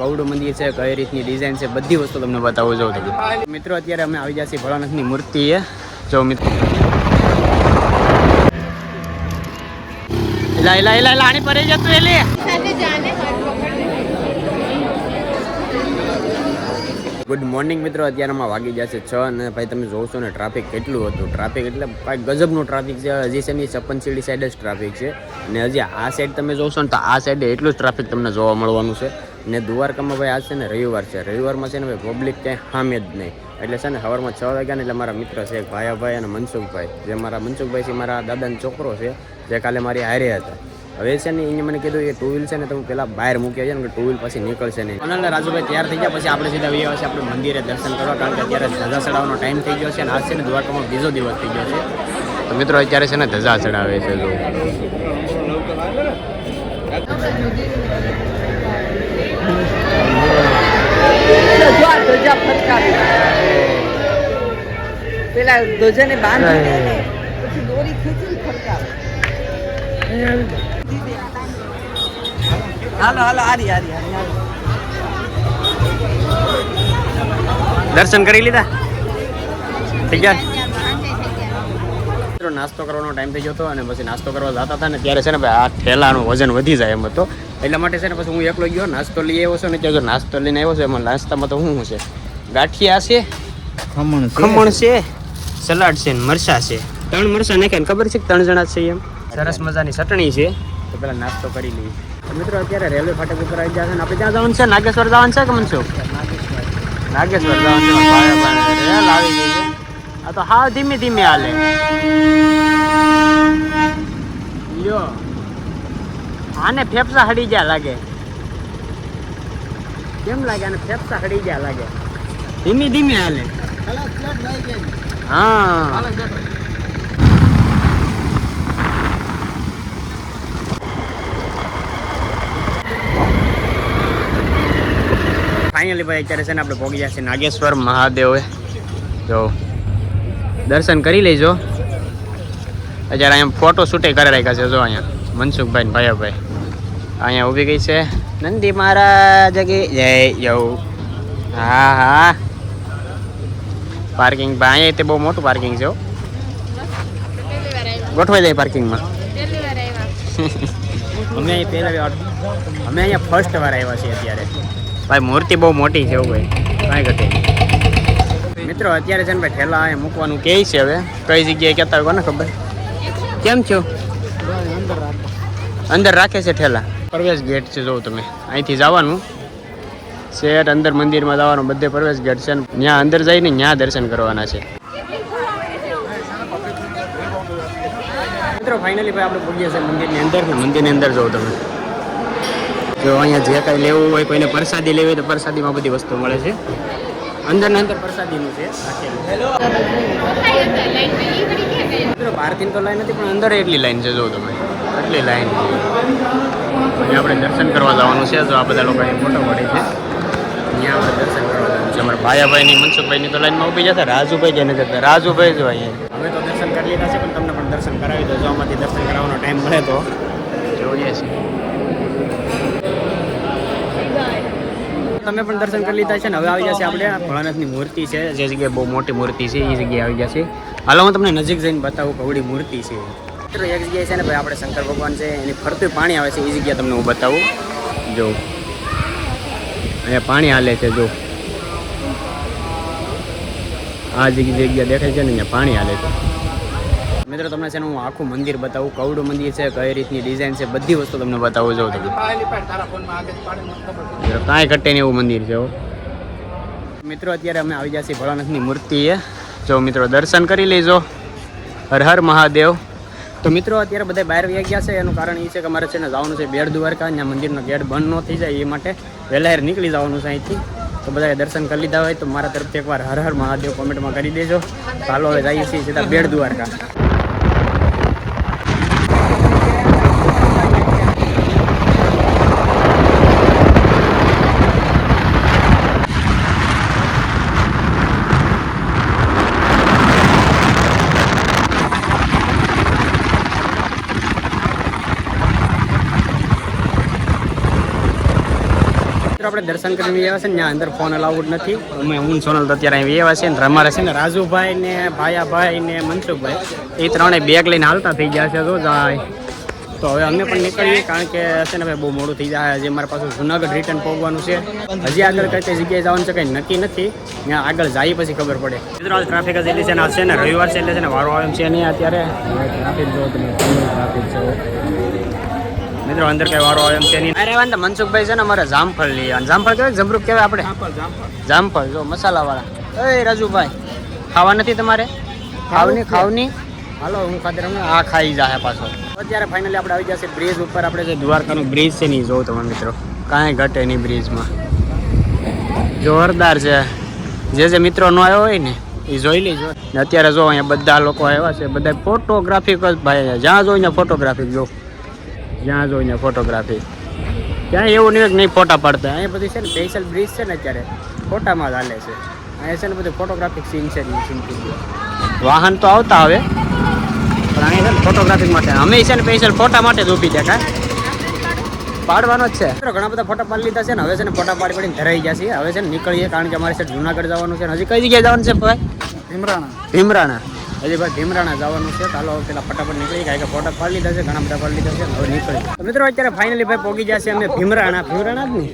કવડું મંદિર છે, કઈ રીતની ડિઝાઇન છે, બધી વસ્તુ તમને બતાવું જાઉં છું. મિત્રો અત્યારે અમે આવી જઈએ ભોળાનાથની મૂર્તિ છે. જો મિત્રો આની પર જતું એલે ગુડ મોર્નિંગ મિત્રો. અત્યારમાં વાગી જશે 6 અને ભાઈ તમે જોશો ને ટ્રાફિક કેટલું હતું. ટ્રાફિક એટલે ભાઈ ગજબનું ટ્રાફિક છે. હજી છે ની છપ્પનસીડી સાઈડ જ ટ્રાફિક છે અને હજી આ સાઈડ તમે જોશો ને તો આ સાઈડે એટલું જ ટ્રાફિક તમને જોવા મળવાનું છે. ને દ્વારકામાં ભાઈ આજ છે ને રવિવાર છે. રવિવારમાં છે ને ભાઈ પબ્લિક ક્યાંય સામે જ નહીં. એટલે છે ને સવારમાં 6 વાગ્યા ને એટલે મારા મિત્ર છે ભાયાભાઈ અને મનસુખભાઈ, જે મારા મનસુખભાઈ છે મારા દાદાનો છોકરો છે, જે કાલે મારી હારે હતા. હવે છે ને એને મને કીધું કે 2 વ્હીલ છે ને તમે પેલા બહાર મૂક્યા છે ને કે 2 વ્હીલ પછી નીકળશે નહીં. અને રાજુભાઈ તૈયાર થઈ ગયા પછી આપણે સીધા આવ્યા છે આપણે મંદિરે દર્શન કરવા, કારણ કે અત્યારે ધજા ચડાવવાનો ટાઈમ થઈ ગયો છે અને આજ છે ને દ્વારકામાં બીજો દિવસ થઈ ગયો છે. તો મિત્રો અત્યારે છે ને ધજા ચડાવે છે. જો પેલા ધ્વજાને બાંધી પછી દોરી ખેંચી ફરકાવે. હાલો હાલો આરી આરી આરી દર્શન કરી લીધા થઈ ગયા. નાસ્તો કરવાનો ટાઈમ થઈ ગયો હતો અને પછી નાસ્તો કરવા જતા હતા ને ત્યારે છે ને ભાઈ આ ઠેલાનું વજન વધી જાય એમ હતો. એટલા માટે છે ને પછી હું એકલો ગયો, નાસ્તો લઈ આવ્યો છું ને ત્યાં જો નાસ્તો લઈને આવ્યો છું. એમાં નાસ્તામાં તો શું છે, ગાંઠિયા છે, ખમણ છે, સલાડ છે ને મરચાં છે. 3 મરચાં નાખ્યા ને ખબર છે કે 3 જણા છે એમ. સરસ મજાની ચટણી છે. તો પેલા નાસ્તો કરી લઈએ. મિત્રો અત્યારે રેલવે ફાટક ઉપર આવી ગયા છે ને આપણે ત્યાં જવાનું છે, નાગેશ્વર જવાનું છે કે મનસુખ? નાગેશ્વર જવાનું છે. રેલ આવી ગઈ છે. આ તો હા ધીમે ધીમે હાલે. લ્યો આને ફેફસા હડી ગયા લાગે. કેમ લાગે? આને ફેફસા હડી ગયા લાગે. ધીમે ધીમે હાલે. હા ફાઇનલી ભાઈ અત્યારે છે ને આપણે પહોંચી ગયા છીએ નાગેશ્વર મહાદેવ. જો દર્શન કરી લેજો. અત્યારે અહીંયા ફોટો શૂટે કરી રાખ્યા છે. જો અહીંયા મનસુખભાઈ ને ભાયાભાઈ અહીંયા ઊભી ગઈ છે નંદી મહારાજ કી જય. યવ હા હા પાર્કિંગ ભાઈ અહીંયા તે બહુ મોટું પાર્કિંગ છે. ગોઠવાઈ જાય પાર્કિંગમાં. અમે અહીંયા ફર્સ્ટ વાર આવ્યા છીએ અત્યારે. ભાઈ મૂર્તિ બહુ મોટી છે એવું ભાઈ કાંઈ ઘટે. મિત્રો અત્યારે છે ને ભાઈ ઠેલા અહીંયા મૂકવાનું કહે છે. હવે કઈ જગ્યાએ કહેતા હોય કોને ખબર. કેમ છો? અંદર રાખે છે ઠેલા. પ્રવેશ ગેટ છે જોઉં તમે. અહીંથી જવાનું શહેર અંદર મંદિરમાં જવાનું, બધે પ્રવેશ ગેટ છે. ત્યાં અંદર જઈને ત્યાં દર્શન કરવાના છે. મિત્રો ફાઇનલી ભાઈ આપણે પહોંચ્યા છે મંદિરની અંદર. મંદિરની અંદર જોઉં તમે. જો અહીંયા જે કાંઈ લેવું હોય, કોઈને પ્રસાદી લેવી હોય તો પ્રસાદીમાં બધી વસ્તુ મળે છે. અંદર ને અંદર પ્રસાદીનું છે મિત્રો. બહારથી તો લાઈન નથી પણ અંદર એટલી લાઈન છે. જો તમે એટલી લાઈન છે. અહીંયા આપણે દર્શન કરવા જવાનું છે. જો આ બધા લોકો અહીં ફોટો પડે છે, અહીંયા આપણે દર્શન કરવા જવાનું છે. અમારા ભાયાભાઈની મનસુખભાઈની તો લાઈનમાં ઊભી જતા. રાજુભાઈ જઈને જતા. રાજુભાઈ જો અહીંયા અમે તો દર્શન કરી લીધા છે, પણ તમને પણ દર્શન કરાવી દો. જો આમાંથી દર્શન કરાવવાનો ટાઈમ મળે તો જોઈએ છીએ. તમે પણ દર્શન કરી લીધા છે ને. હવે આવી જશે આપણે ભોળાનાથની મૂર્તિ છે, જે જગ્યાએ બહુ મોટી મૂર્તિ છે એ જગ્યાએ આવી જશે. હાલો હું તમને નજીક જઈને બતાવું કવડી મૂર્તિ છે. મિત્રો એક જગ્યાએ છે ને ભાઈ આપણે શંકર ભગવાન છે, એની ફરતું પાણી આવે છે. એ જગ્યા તમને હું બતાવું. જો અહીંયા પાણી હાલે છે. જો આ જગ્યા દેખાય છે ને, અહીંયા પાણી હાલે છે. મિત્રો તમને છે ને હું આખું મંદિર બતાવું. કવડું મંદિર છે, કઈ રીતની ડિઝાઇન છે, બધી વસ્તુ તમને બતાવું જાઉં તમે. કાંઈ ઘટે નહીં એવું મંદિર છે. મિત્રો અત્યારે અમે આવી જઈએ ભોળાનાથની મૂર્તિ છે. જો મિત્રો દર્શન કરી લેજો. હર હર મહાદેવ. તો મિત્રો અત્યારે બધા બહાર વ્યા ગયા છે. એનું કારણ એ છે કે અમારે છે ને જવાનું છે બેટ દ્વારકા. ત્યાં મંદિરનો ગેટ બંધ ન થઈ જાય એ માટે વહેલા નીકળી જવાનું છે અહીંથી. તો બધાએ દર્શન કરી લીધા હોય તો મારા તરફથી એકવાર હર હર મહાદેવ કોમેન્ટમાં કરી દેજો. ચાલો હવે જઈએ છીએ સીધા બેટ દ્વારકા. આપણે દર્શન કરીને આવ્યા છે ને ત્યાં અંદર ફોન અલાઉડ નથી. અમે હું સોનલ તો અત્યારે અહીં આવ્યા છે ને અમારે છે ને રાજુભાઈ ને ભાયાભાઈ ને મનસુખભાઈ એ ત્રણેય બેગ લઈને હાલતા થઈ ગયા છે. તો જાય તો હવે અમે પણ નીકળીએ કારણ કે છે ને ભાઈ બહુ મોડું થઈ જાય. હજી અમારે પાછું જુનાગઢ રિટર્ન પહોંચવાનું છે. હજી આગળ કઈ કઈ જગ્યાએ જવાનું છે કંઈ નક્કી નથી. ત્યાં આગળ જઈએ પછી ખબર પડે. મિત્રો આજ ટ્રાફિક જ એટલી છે ને, આજ છે ને રવિવાર છે એટલે છે ને વારો આવે છે નહીં અત્યારે. ટ્રાફિક જો તમે ટ્રાફિક છે મિત્રો, અંદર કઈ વારો આવે એમ છે નહીં. અરે વાંધો મનસુખભાઈ છે ને અમારે જામફળ લઈએ. જામફળ કહેવાય જમરૂક કહેવાય આપણે? જામફળ જો મસાલાવાળા. એ રાજુભાઈ ખાવા નથી તમારે? ખાવની હાલો હું ખાતે રમું. આ ખાઈ જાય પાછો. અત્યારે ફાઇનલી આપણે આવી જશે બ્રિજ ઉપર. આપણે જે દ્વારકાનું બ્રિજ છે ને જોઉં તમે મિત્રો, કાંઈ ઘટે નહીં બ્રિજમાં. જોરદાર છે. જે મિત્રો ન આવ્યો હોય ને એ જોઈ લેજો. ને અત્યારે જો અહીંયા બધા લોકો આવ્યા છે, બધા ફોટોગ્રાફી જ ભાઈ. જ્યાં જો અહીંયા ફોટોગ્રાફી જો, જ્યાં જો અહીંયા ફોટોગ્રાફી. ક્યાંય એવું નહીં નહીં ફોટા પાડતા. અહીંયા બધી છે ને સ્પેશિયલ બ્રિજ છે ને અત્યારે ફોટામાં જ હાલે છે. અહીંયા છે ને બધું ફોટોગ્રાફિક સીન છે. વાહન તો આવતા હવે પણ અહીંયા છે ને ફોટોગ્રાફી માટે અમે છે ને સ્પેશિયલ ફોટા માટે જ ઊભી ત્યાં પાડવાનો જ છે. ઘણા બધા ફોટા પાડી લીધા છે ને હવે છે ને ફોટા પાડીને ધરાઈ ગયા છે. હવે છે ને નીકળીએ કારણ કે અમારે છે જુનાગઢ જવાનું છે. હજી કઈ જગ્યાએ જવાનું છે ભાઈ? ભીમરાણા. હજી ભાઈ ભીમરાણા જવાનું છે. ચાલો પેલા ફટાફટ નીકળી કારણ કે ફોટા પાડી લીધા છે, ઘણા બધા પાડી લીધા છે. હવે નીકળી મિત્રો અત્યારે ફાઇનલી ભાઈ પહોંચી જશે અમે ભીમરાણા. ભીમરાણા જ ને?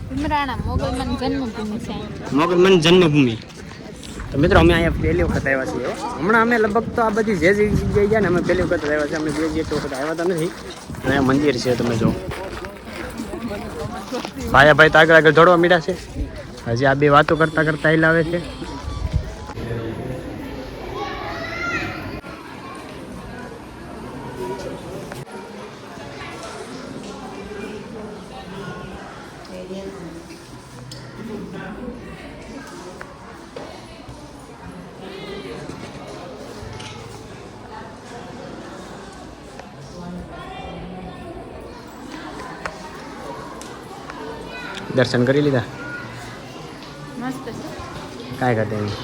ભીમરાણા મોગલમન જન્મભૂમિ છે. મોગલમન જન્મભૂમિ. તો મિત્રો અમે અહીંયા પહેલી વખત આવ્યા છીએ. હમણાં અમે લગભગ તો આ બધી જે જગ્યાએ ગયા ને અમે પહેલી વખત આવ્યા છીએ. અમે બે વખત આવ્યા તો નથી. અહીંયા મંદિર છે તમે જો. ભાઈ તો આગળ આગળ દોડવા મીડા છે. હજી આ બે વાતો કરતા કરતા આવે છે. દર્શન કરી લીધા? મસ્ત છે. કાંઈ ઘટે નહીં.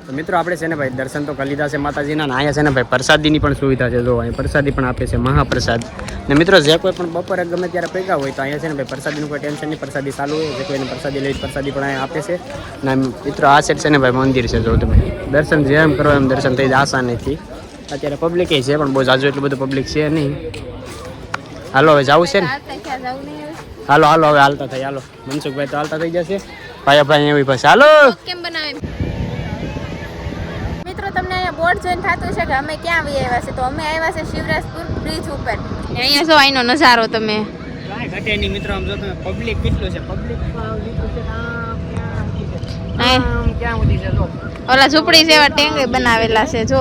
તો મિત્રો આપણે છે ને ભાઈ દર્શન તો કરી લીધા છે માતાજીના. ને અહીંયા છે ને ભાઈ પ્રસાદીની પણ સુવિધા છે. જો અહીં પ્રસાદી પણ આપે છે, મહાપ્રસાદ. ને મિત્રો જે કોઈ પણ બપોરે ગમે ત્યારે પૈકા હોય તો અહીંયા છે ને ભાઈ પ્રસાદીનું કોઈ ટેન્શન નહીં. પ્રસાદી ચાલુ હોય જે કોઈને પ્રસાદી લઈ પ્રસાદી પણ અહીંયા આપે છે. ને મિત્રો આ સાઈડ છે ને ભાઈ મંદિર છે. જો તમે દર્શન જેમ કરો એમ દર્શન થઈ જાય આસાન નથી. અત્યારે પબ્લિક છે પણ બહુ જાજુ એટલું બધું પબ્લિક છે નહીં. હાલો હવે જવું છે ને? હાલો હવે હાલતા થઈ. હાલો મનસુખભાઈ તો હાલતા થઈ જશે. ભાઈ એવી પાસે હાલો કેમ બનાવે મિત્રો? તમને અહીંયા બોર્ડ જોઈને થતું છે કે અમે ક્યાં આવી આવ્યા છે, તો અમે આવ્યા છે શિવરાજપુર બ્રિજ ઉપર. અહીંયા જો અહીંનો નજારો તમે કાંઈ ઘટે નહીં મિત્રો. આમ જો તમે પબ્લિક કેટલું છે. પબ્લિક ક્યાં સુધી છે જો. ઓલા ઝૂંપડી જેવા ટેંગે બનાવેલા છે જો.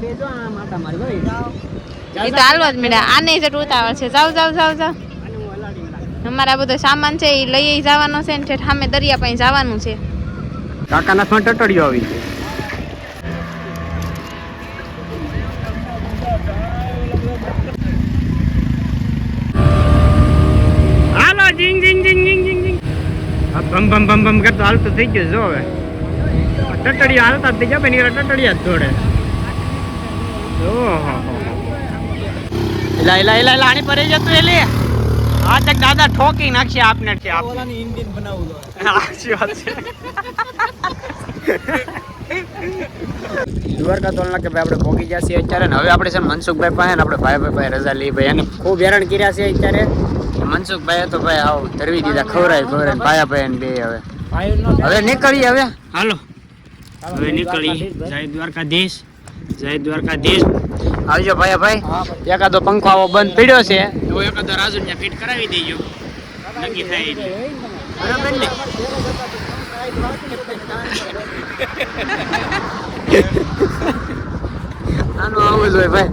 બે જો આ માતા મારી ભાઈ એ તો હાલવા જ મળ્યા. આને જ ઉતાવળ છે. જાવ. અમારા બધો સામાન છે એ લઈ જવાનો છે ને ઠેઠ સામે દરિયા પાસે જવાનું છે. કાકાના માં ટટડીઓ આવી છે. હાલો જીંગ જીંગ જીંગ જીંગ જીંગ જીંગ. આ ભમ કરતો હાલતો થઈ ગયો જો. હવે ટટડીઓ હાલતા થઈ ગયા ભાઈ. ટટડીયા જ દોડે. ઓહો લા આની પર જતું એ લે. આ તક દાદા ઠોકી નાખશે આપને. ઇન્ડિયન બનાવું દ્વારકા તો કે ભાઈ આપણે પહોંચી ગયા છીએ અત્યારે. ને હવે આપણે છે મનસુખભાઈ પાસે ને આપણે ભાઈ રજા લઈ ભાઈ એને ખૂબ હેરાન કર્યા છે અત્યારે. મનસુખભાઈ તો ભાઈ આવ ધરવી દીધા ખવરાય ભાઈ ને બે. હવે નીકળીએ. હવે હાલો હવે નીકળી. જય દ્વારકાધીશ. જય દ્વારકાધીશ. આવજો ભાઈ. એકાદો પંખો આવો બંધ પડ્યો છે તો એકાદો રાજુ ને ફિટ કરાવી દેજો. નક્કી થાય બરાબર ને? આનું આવું જ હોય ભાઈ.